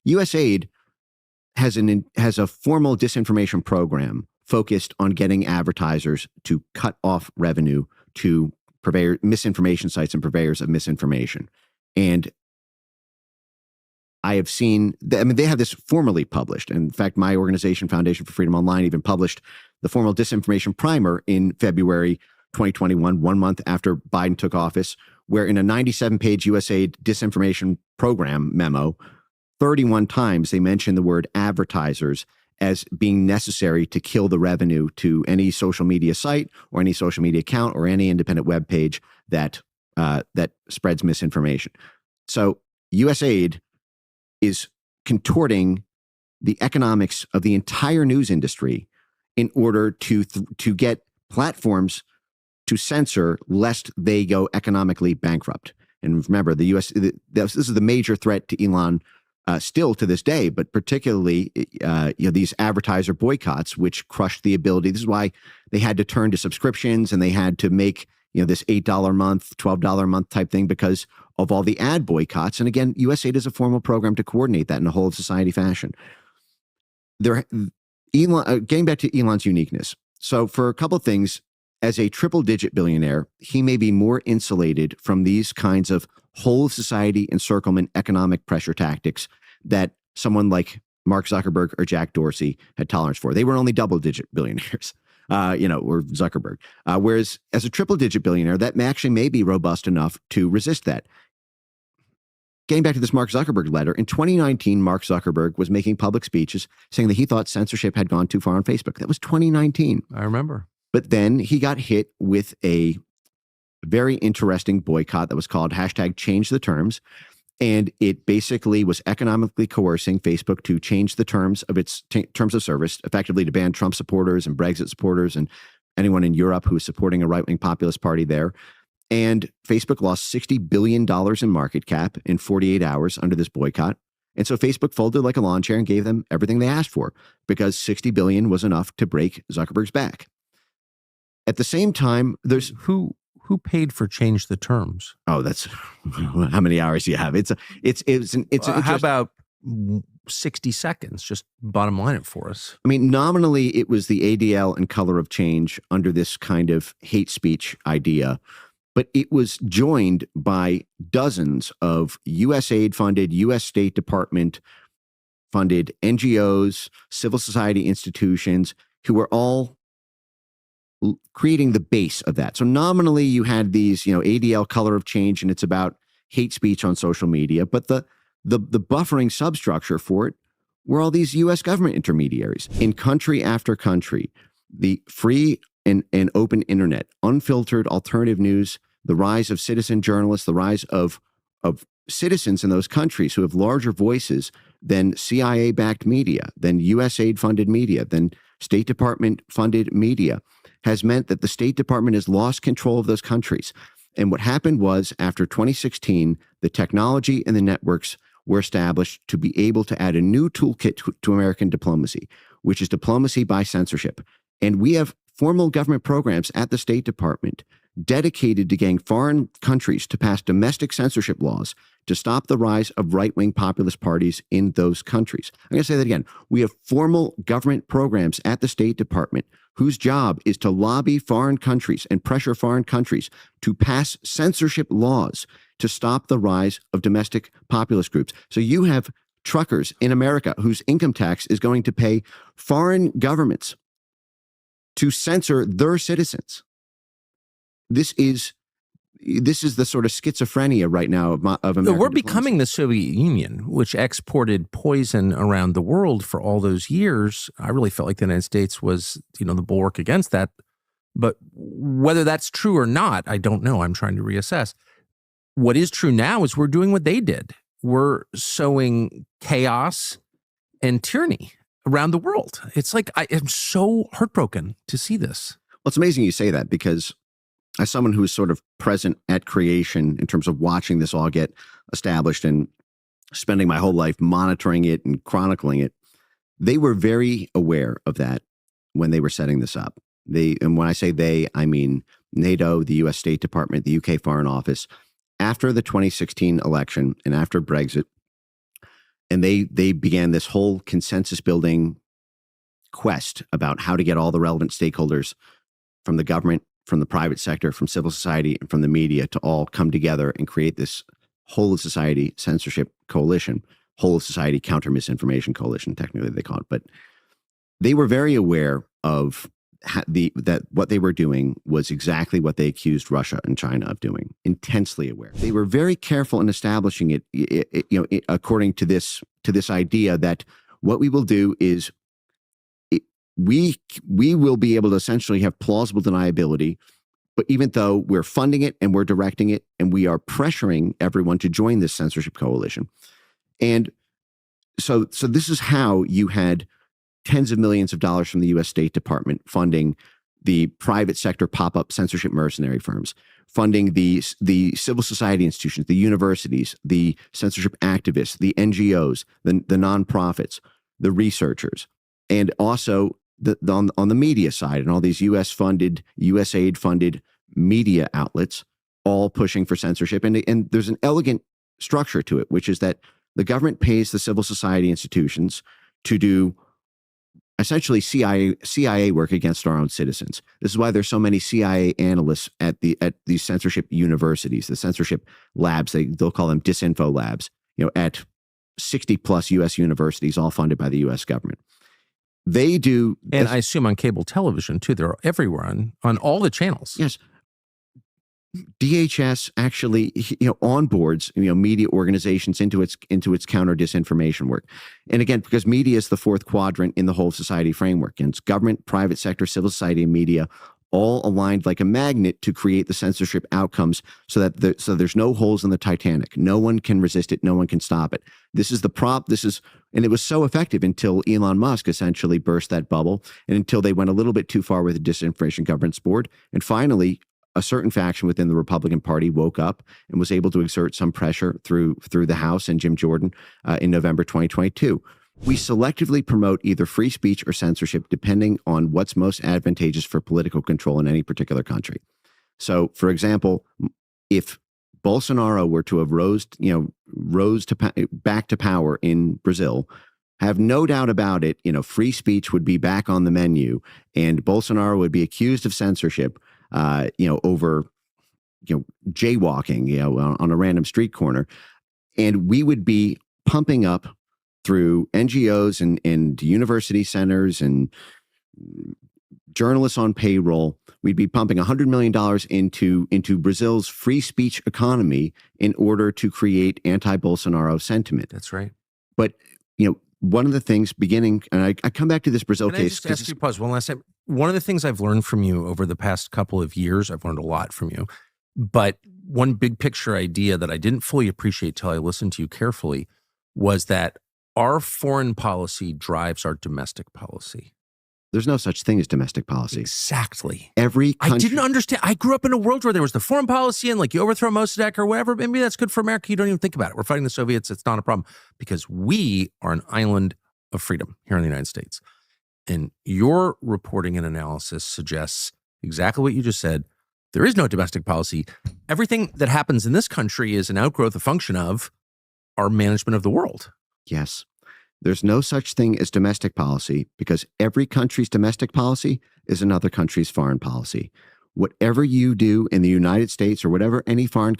USAID has a formal disinformation program focused on getting advertisers to cut off revenue to misinformation sites and purveyors of misinformation. And I have seen, they have this formally published. And in fact, my organization, Foundation for Freedom Online, even published the formal disinformation primer in February 2021, 1 month after Biden took office, where in a 97-page USAID disinformation program memo, 31 times they mentioned the word advertisers as being necessary to kill the revenue to any social media site or any social media account or any independent web page that spreads misinformation. So USAID is contorting the economics of the entire news industry in order to get platforms to censor lest they go economically bankrupt. And remember, this is the major threat to Elon still to this day, but particularly these advertiser boycotts, which crushed the ability. This is why they had to turn to subscriptions and they had to make this $8 a month, $12 a month type thing because of all the ad boycotts. And again, USAID is a formal program to coordinate that in a whole of society fashion. Getting back to Elon's uniqueness. So for a couple of things, as a triple-digit billionaire, he may be more insulated from these kinds of whole of society encirclement economic pressure tactics that someone like Mark Zuckerberg or Jack Dorsey had tolerance for. They were only double-digit billionaires. Or Zuckerberg. Whereas as a triple-digit billionaire, that actually may be robust enough to resist that. Getting back to this Mark Zuckerberg letter, in 2019, Mark Zuckerberg was making public speeches saying that he thought censorship had gone too far on Facebook. That was 2019. I remember. But then he got hit with a very interesting boycott that was called #ChangeTheTerms. And it basically was economically coercing Facebook to change the terms of its terms of service, effectively to ban Trump supporters and Brexit supporters and anyone in Europe who is supporting a right-wing populist party there. And Facebook lost $60 billion in market cap in 48 hours under this boycott. And so Facebook folded like a lawn chair and gave them everything they asked for because $60 billion was enough to break Zuckerberg's back. At the same time, there's who paid for change the terms? Oh, that's how many hours do you have? How about 60 seconds? Just bottom line it for us. I mean, nominally, it was the ADL and color of change under this kind of hate speech idea, but it was joined by dozens of USAID funded, U.S. State Department funded NGOs, civil society institutions who were all creating the base of that. So nominally you had these, ADL color of change, and it's about hate speech on social media. But the buffering substructure for it were all these U.S. government intermediaries in country after country. The free and open internet, unfiltered alternative news, the rise of citizen journalists, the rise of citizens in those countries who have larger voices than CIA-backed media, than USAID-funded media, than State Department-funded media, has meant that the State Department has lost control of those countries. And what happened was, after 2016, the technology and the networks were established to be able to add a new toolkit to American diplomacy, which is diplomacy by censorship. And we have formal government programs at the State Department dedicated to getting foreign countries to pass domestic censorship laws to stop the rise of right-wing populist parties in those countries. I'm going to say that again. We have formal government programs at the State Department whose job is to lobby foreign countries and pressure foreign countries to pass censorship laws to stop the rise of domestic populist groups. So you have truckers in America whose income tax is going to pay foreign governments to censor their citizens. This is the sort of schizophrenia right now of American We're becoming the Soviet Union, which exported poison around the world for all those years. I really felt like the United States was, the bulwark against that. But whether that's true or not, I don't know. I'm trying to reassess. What is true now is we're doing what they did. We're sowing chaos and tyranny around the world. It's like I am so heartbroken to see this. Well, it's amazing you say that, because as someone who is sort of present at creation in terms of watching this all get established and spending my whole life monitoring it and chronicling it, they were very aware of that when they were setting this up. And when I say they, I mean NATO, the U.S. State Department, the UK Foreign Office. After the 2016 election and after Brexit, and they began this whole consensus building quest about how to get all the relevant stakeholders from the government, from the private sector, from civil society, and from the media to all come together and create this whole of society censorship coalition, whole of society counter misinformation coalition, technically they call it. But they were very aware of that what they were doing was exactly what they accused Russia and China of doing, intensely aware. They were very careful in establishing it, according to this idea that what we will do is we will be able to essentially have plausible deniability, but even though we're funding it and we're directing it and we are pressuring everyone to join this censorship coalition. And so this is how you had tens of millions of dollars from the U.S. State Department funding the private sector pop-up censorship mercenary firms, funding the civil society institutions, the universities, the censorship activists, the NGOs, the nonprofits, the researchers, and also on the media side, and all these U.S.-funded, USAID-funded media outlets, all pushing for censorship. And there's an elegant structure to it, which is that the government pays the civil society institutions to do essentially CIA work against our own citizens. This is why there's so many CIA analysts at these censorship universities, the censorship labs. They'll call them disinfo labs. At 60 plus U.S. universities, all funded by the U.S. government. They do, and I assume on cable television too. They're everywhere on all the channels. Yes. DHS actually, onboards, media organizations into its counter disinformation work. And again, because media is the fourth quadrant in the whole society framework, and it's government, private sector, civil society, and media all aligned like a magnet to create the censorship outcomes so that there's no holes in the Titanic. No one can resist it. No one can stop it. This is the prop. And it was so effective until Elon Musk essentially burst that bubble, and until they went a little bit too far with the Disinformation Governance Board. And finally, a certain faction within the Republican Party woke up and was able to exert some pressure through the House and Jim Jordan in November 2022. We selectively promote either free speech or censorship depending on what's most advantageous for political control in any particular country. So, for example, if Bolsonaro were to have rose back to power in Brazil, have no doubt about it, free speech would be back on the menu, and Bolsonaro would be accused of censorship, over, jaywalking, on a random street corner, and we would be pumping up through NGOs and university centers and journalists on payroll. We'd be pumping $100 million into Brazil's free speech economy in order to create anti-Bolsonaro sentiment. That's right. But, one of the things and I come back to this Brazil case. Can I just ask you pause one last time? One of the things I've learned from you over the past couple of years, I've learned a lot from you, but one big picture idea that I didn't fully appreciate till I listened to you carefully was that our foreign policy drives our domestic policy. There's no such thing as domestic policy. Exactly. Every country. I didn't understand. I grew up in a world where there was the foreign policy and you overthrow Mossadegh or whatever. Maybe that's good for America. You don't even think about it. We're fighting the Soviets. It's not a problem because we are an island of freedom here in the United States. And your reporting and analysis suggests exactly what you just said. There is no domestic policy. Everything that happens in this country is an outgrowth, a function of our management of the world. Yes. There's no such thing as domestic policy because every country's domestic policy is another country's foreign policy. Whatever you do in the United States or whatever a foreign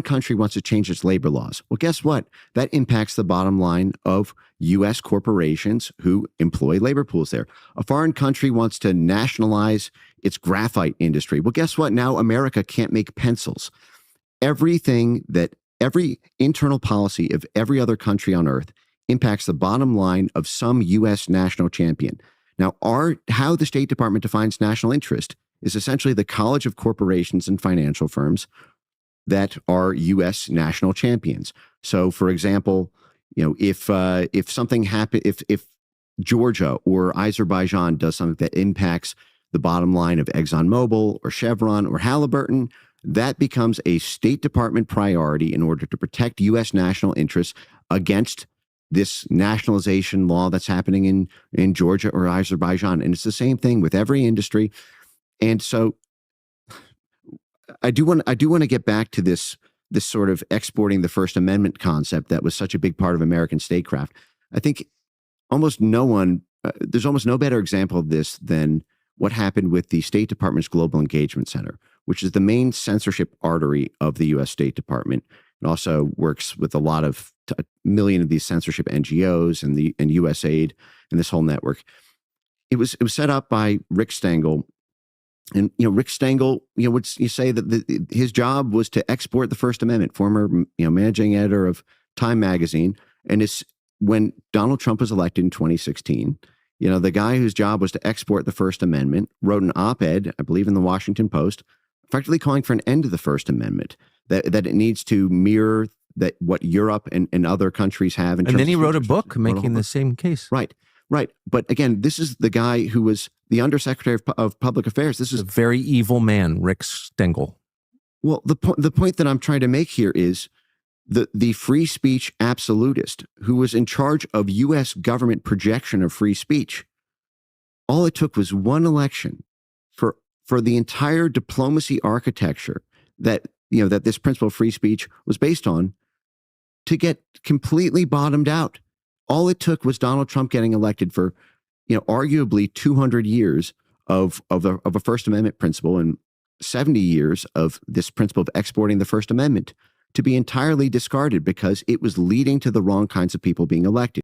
country wants to change its labor laws. Well, guess what? That impacts the bottom line of U.S. corporations who employ labor pools there. A foreign country wants to nationalize its graphite industry. Well, guess what? Now America can't make pencils. Every internal policy of every other country on earth impacts the bottom line of some U.S. national champion. Now, how the State Department defines national interest is essentially the college of corporations and financial firms that are U.S. national champions. So, for example, if something happens, if Georgia or Azerbaijan does something that impacts the bottom line of ExxonMobil or Chevron or Halliburton, that becomes a State Department priority in order to protect U.S. national interests against this nationalization law that's happening in Georgia or Azerbaijan. And it's the same thing with every industry. And so I do want to get back to this this sort of exporting the First Amendment concept that was such a big part of American statecraft. I think almost no one, there's almost no better example of this than what happened with the State Department's Global Engagement Center, which is the main censorship artery of the U.S. State Department. It also works with a million of these censorship NGOs and USAID and this whole network. It was set up by Rick Stengel. And, Rick Stengel, would you say that his job was to export the First Amendment, former, managing editor of Time magazine. And when Donald Trump was elected in 2016, the guy whose job was to export the First Amendment wrote an op-ed, I believe in the Washington Post, effectively calling for an end to the First Amendment, that it needs to mirror what Europe and other countries have. And then he wrote a book making the same case. Right. But again, this is the guy who was the Undersecretary of Public Affairs. This is a very evil man, Rick Stengel. Well, the point that I'm trying to make here is the free speech absolutist who was in charge of U.S. government projection of free speech. All it took was one election for the entire diplomacy architecture that this principle of free speech was based on to get completely bottomed out. All it took was Donald Trump getting elected for, arguably 200 years of a First Amendment principle and 70 years of this principle of exporting the First Amendment to be entirely discarded because it was leading to the wrong kinds of people being elected.